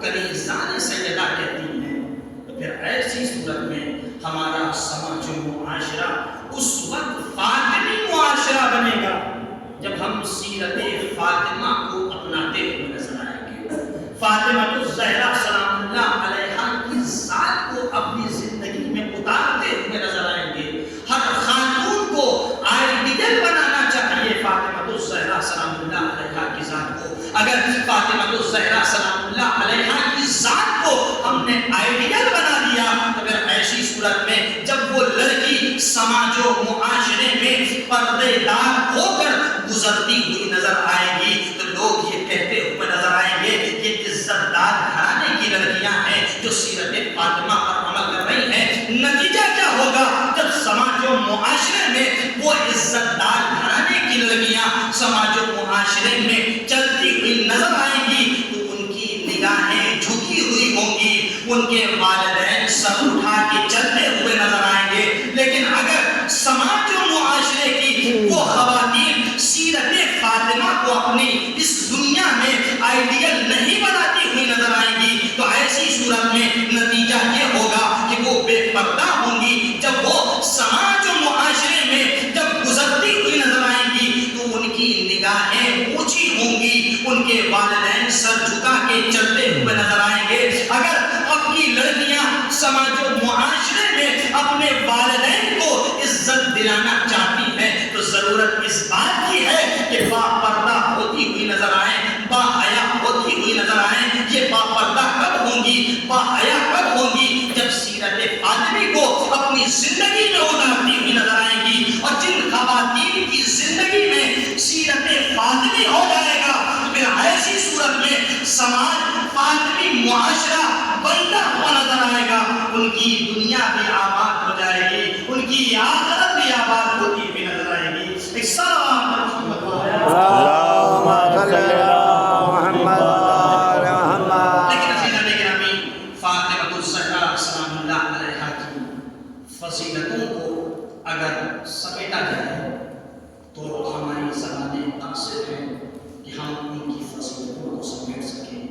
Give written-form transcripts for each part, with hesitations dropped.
کنیزان سیدہ کہتی ہیں، تو پھر ایسی صورت میں ہمارا سماج و معاشرہ اس وقت فاطمی معاشرہ بنے گا جب ہم سیرت فاطمہ کو اپناتے ہوئے نظر آئیں گے، فاطمہ الزہرا سلام اللہ علیہا کی ذات کو اپنی زندگی میں اتارتے ہوئے نظر آئیں گے۔ ہر خاتون کو آئیڈیل بنانا چاہیے فاطمہ الزہرا سلام اللہ علیہا کی ذات کو۔ اگر فاطمہ الزہرا سلام اللہ علیہا کی ذات کو ہم نے آئیڈیل بنا دیا تو پھر ایسی صورت میں جب وہ لڑکی سماج و معاشرے میں پردے دار ہو کر گزرتی ہوئی نظر آئے گی تو لوگ یہ کہتے ہوئے نظر آئیں گے یہ عزت دار گھرانے کی لڑکیاں ہیں جو سیرت فاطمہ پر عمل کر رہی ہیں۔ نتیجہ کیا ہوگا؟ جب سماج و معاشرے میں وہ عزت دار گھرانے کی لڑکیاں سماج و معاشرے میں چلتی ہوئی نظر آئیں گی تو ان کی نگاہیں جھکی ہوئی ہوں گی، ان کے والدین سر اٹھا کے چلتے ہوئے نظر آئیں گے۔ لیکن اگر سماج و معاشرے کی وہ خواتین سیرت فاطمہ کو اپنی اس دنیا میں آئیڈیل نہیں بناتی ہوئی نظر آئیں گی تو ایسی صورت میں نتیجہ یہ ہوگا کہ وہ بے پردہ ہوں گی۔ جب وہ سماج و معاشرے میں جب گزرتی ہوئی نظر آئیں گی تو ان کی نگاہیں اونچی ہوں گی، ان کے والدین سر جھکا کے چلتے ہوئے نظر آئیں گے۔ اگر اپنی لڑکیاں سماج و معاشرے میں اپنے والدین کو عزت دلانا چاہتی ہیں تو ضرورت اس بات کی ہے کہ با پردہ ہوتی ہوئی نظر آئیں، با حیا ہوتی ہوئی نظر آئیں۔ یہ با پردہ کب ہوں گی، با حیا کب ہوں گی؟ جب سیرت فاطمی کو اپنی زندگی میں اتارتی ہوئی نظر آئیں گی۔ اور جن خواتین کی زندگی میں سیرت فاطمی ہو جائے گا پھر ایسی صورت میں سماج فاطمی معاشرہ بنتا ہوا نظر آئے گا، ان کی دنیا بھی آباد ہو جائے گی، ان کی آخرت بھی آباد ہوتی ہوئی نظر آئے گی۔ ایک سلام محمد فاطمہ الزہرا سلام اللہ علیہا کی فضیلتوں کو اگر سمیٹا جائے تو ہماری زبانیں قاصر ہیں کہ ہم ان کی فضیلتوں کو سمیٹ سکیں،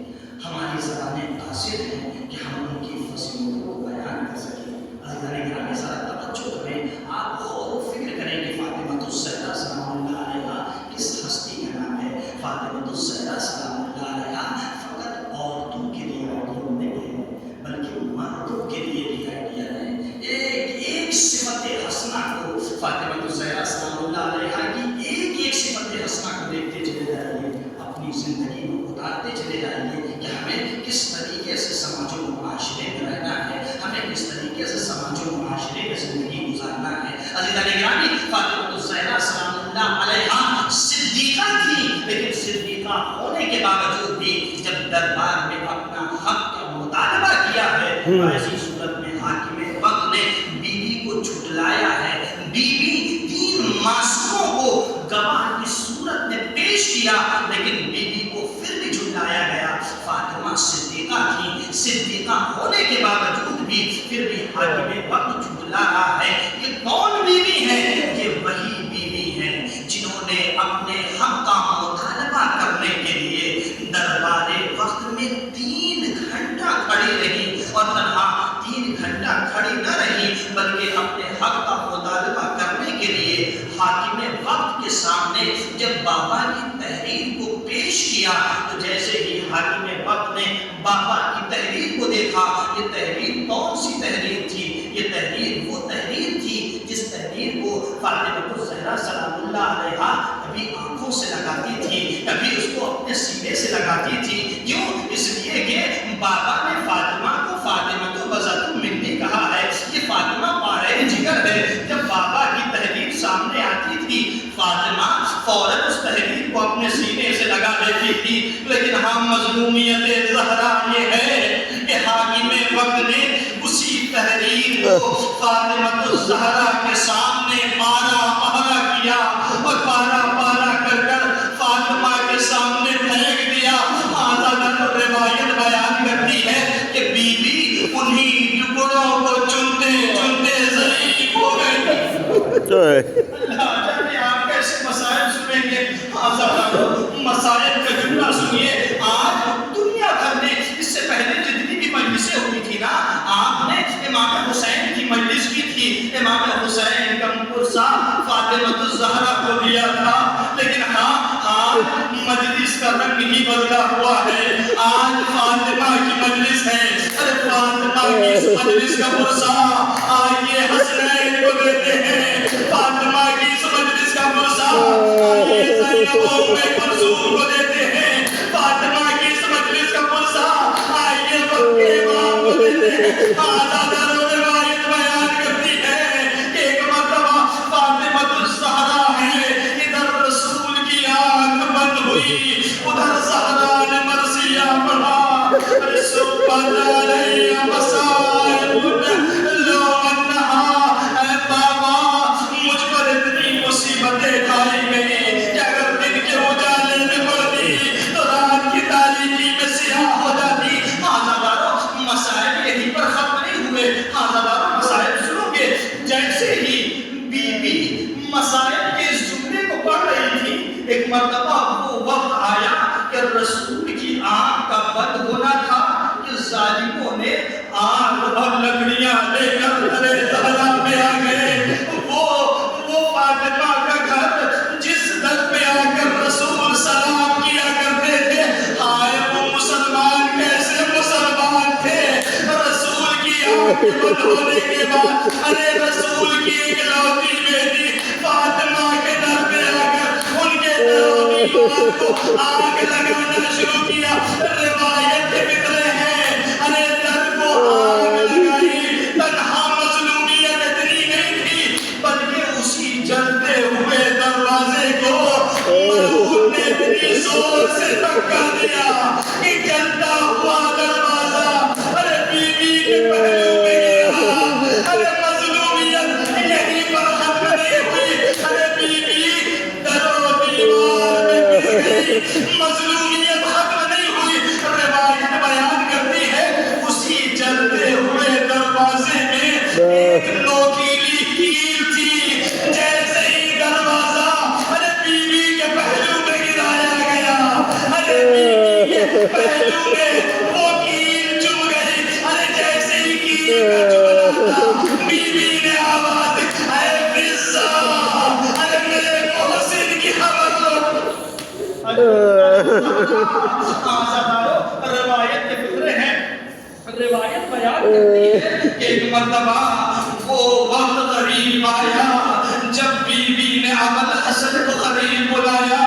ہماری زبانیں قاصر ہیں کہ ہم ان کی فضیلتوں کو بیان کر سکیں۔ عزیزان گرامی ذرا توجہ کریں، آپ غور و فکر کریں کہ فاطمہ الزہرا سلام اللہ علیہا کس ہستی کا نام ہے۔ فاطمہ الزہرا سلام اللہ علیہا فقط عورتوں کے لیے آئیڈیل نہیں ہے بلکہ مردوں کے لیے بھی آئیڈیل ہے۔ ایک صفت حسنہ کو فاطمہ الزہرا سلام اللہ علیہا کی ایک صفت حسنہ کو دیکھتے چلے جائیے، اپنی زندگی میں اتارتے چلے جائیے کہ ہمیں کس طریقے سے سماج و معاشرے میں رہنا ہے، ہمیں کس طریقے سے سماج و معاشرے میں زندگی گزارنا ہے۔ عزیزان گرامی فاطمہ الزہرا سلام اللہ علیہا صدیقہ تھی، لیکن صدیقہ ہونے کے باوجود بھی جب دربار میں اپنا حق کا مطالبہ کیا ہے ایسی صورت میں حاکم وقت نے بیوی کو جھٹلایا ہے، بیوی تین معصوموں کو گواہ کی صورت میں پیش کیا لیکن بیوی کو پھر بھی جھٹلایا گیا۔ فاطمہ صدیقہ تھی، صدیقہ ہونے کے باوجود بھی پھر بھی حاکم وقت جھٹلا رہا ہے۔ یہ کون بیوی ہے؟ یہ وہی بیوی ہے جنہوں نے اپنے حق کا مطالبہ کرنے کے لیے دربار وقت میں 3 گھنٹہ کھڑی رہی، اور تنہا 3 گھنٹہ کھڑی نہ رہی بلکہ اپنے حق کا مطالبہ کرنے کے لیے حاکم وقت کے سامنے جب بابا کی تحریر کو پیش کیا تو جیسے ہی حاکم وقت نے بابا کی تحریر کو دیکھا، یہ تحریر کون سی تحریر تھی؟ یہ تحریر وہ تحریر تھی جس تحریر کو فاطمہ الزہرا سلام اللہ علیہا کبھی آنکھوں سے لگاتی تھی، کبھی اس کو اپنے سینے سے لگاتی تھی۔ کیوں؟ اس لیے کہ بابا نے فاطمہ کو فاطمہ تو بذات منی کہا ہے، یہ فاطمہ پارے جگر ہے۔ جب بابا کی تحریر سامنے آتی تھی فاطمہ فوراً اس تحریر کو اپنے سینے سے لگا دیتی تھی، لیکن ہم مظلومیت زہرا یہ ہے کہ حاکم وقت نے اسی تحریر کو فاطمہ الزہرا کے سامنے پارا پارا کیا اور پارا پارا کر کر فاطمہ کے سامنے پھینک دیا۔ روایت بیان کرتی ہے کہ بی بی انہی ٹکڑوں کو چنتے چنتے ضعیف ہو گئی۔ اللہ جانے آپ کیسے مسائل سنیں گے، مسائل کا جملہ سنیے۔ آج دنیا بھر میں اس سے پہلے مجلس کا رنگ ہی بدلا ہوا ہے. آج فاطمہ کی مجلس ہے. ارے فاطمہ کی اس مجلس کا پرسا آئیے حسنین کو دیتے ہیں. فاطمہ کی اس مجلس کا پرسا آئیے زینب ام کلثوم کو دیتے ہیں. فاطمہ کی اس مجلس کا پرسا آئیے مکے امام کو دیتے ہیں. آزادہ روایت بیان کرتی ہے کہ ایک مرتبہ فاطمہ الزہرا ہے, ادھر رسول کی آنکھ بند ہوئی, ادھر زہرا نے مرثیہ پڑھا. سبحان علیہ مسائب لو انہا. اے بابا مجھ پر اتنی مصیبتیں کھائی گئی کہ اگر دن کے اجالے میں پڑھتی تو رات کی تاریکی میں سیاہ ہو جاتی. آزادارو مسائب یہیں پر ختم نہیں ہوئے. آزادارو مسائب سنو گے, جیسے ہی بی بی مسائب کے اس جملے کو پڑھ رہی تھی, ایک مرتبہ وہ وقت آیا کہ رسول کی آنکھ کا بند ہونا تھا کہ ظالموں نے آگ اور لکڑیاں لے کر درے زہرا پہ آ گئے. وہ فاطمہ کا گھر جس در پہ آ کر رسول سلام کیا کرتے تھے, ہائے وہ مسلمان کیسے مسلمان تھے. رسول کی آنکھ بند ہونے کے بعد ارے رسول کی اکلوتی بیٹی فاطمہ کے در پہ آ کر ان کے دیوار کو آگ لگانا شروع کیا. روایت کے فکرے ہیں ارے در کو آگ لگائی. تنہا مظلومیت اتنی نہیں تھی بلکہ اسی جلتے ہوئے دروازے کو مرہون نے اتنی زور سے دھکا دیا کہ جلتا ہوا دروازہ ارے بی بی کے پہلو میں گرا. ارے مظلومیت یہیں پر ختم نہیں ہوئی. ارے بی بی در و دیوار میں گر گئی. مظلومیت ختم نہیں ہوئی. روایت بیان کرتی ہے اسی جلتے ہوئے دروازے میں ایک نوکیلی کیل تھی. جیسے ہی دروازہ ارے بی بی کے پہلو میں گرایا گیا, ارے بی بی کے پہلو میں وہ کیل چم گئی. ارے جیسے ہی کیل کا چمنا تھا بی بی نے آواز اے فضا ارے میرے محسن کی خبر لو. روایت کے فکرے ہیں, روایت بیان کرتی ہے کہ ایک مرتبہ وہ وقت قریب آیا جب بی بی نے ابوالحسن کو قریب بلایا.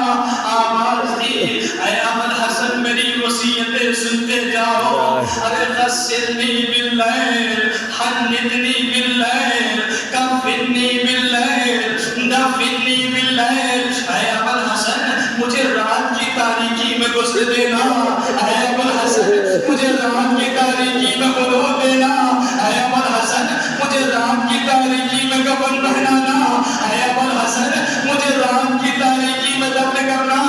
آواز دی اے ابوالحسن میری وصیتیں سنتے جاؤ. ارے غسلنی باللیل حنتنی باللیل کفنی باللیل دفنی باللیل. اے ابوالحسن مجھے رات کی تاریکی میں غسل دینا. اے ابوالحسن مجھے رات کی تاریکی میں غلو دینا. اے ابوالحسن مجھے رات کی تاریکی میں کفن پہنانا. اے ابوالحسن مجھے رات کی تاریکی میں دفن کرنا.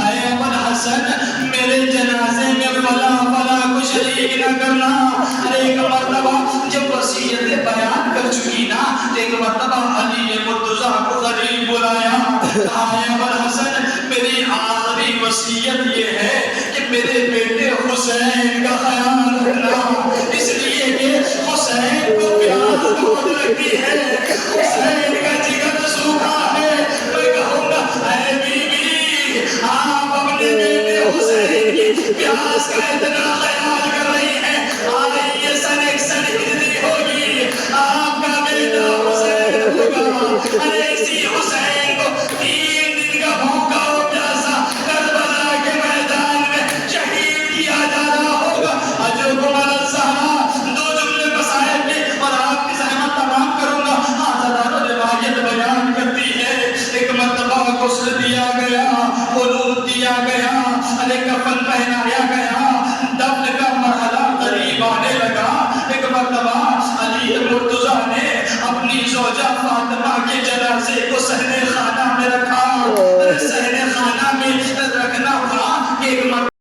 اے ابوالحسن میرے جنازے میں فلا فلا کو شریک نہ کرنا. ارے ایک مرتبہ جب وصیتیں بیان کر چکی نا, ایک مرتبہ علی مرتضیٰ کو قریب بلایا. کہا اے ابوالحسن میری آخری وصیت یہ ہے کہ میرے بیٹے حسین کا خیال رکھنا, اس لیے کہ حسین کو پیاس بہت لگتی ہے, حسین کا جگر سوکھا ہے. میں کہوں گا اے بی بی آپ اپنے بیٹے حسین کی پیاس کا اتنا خیال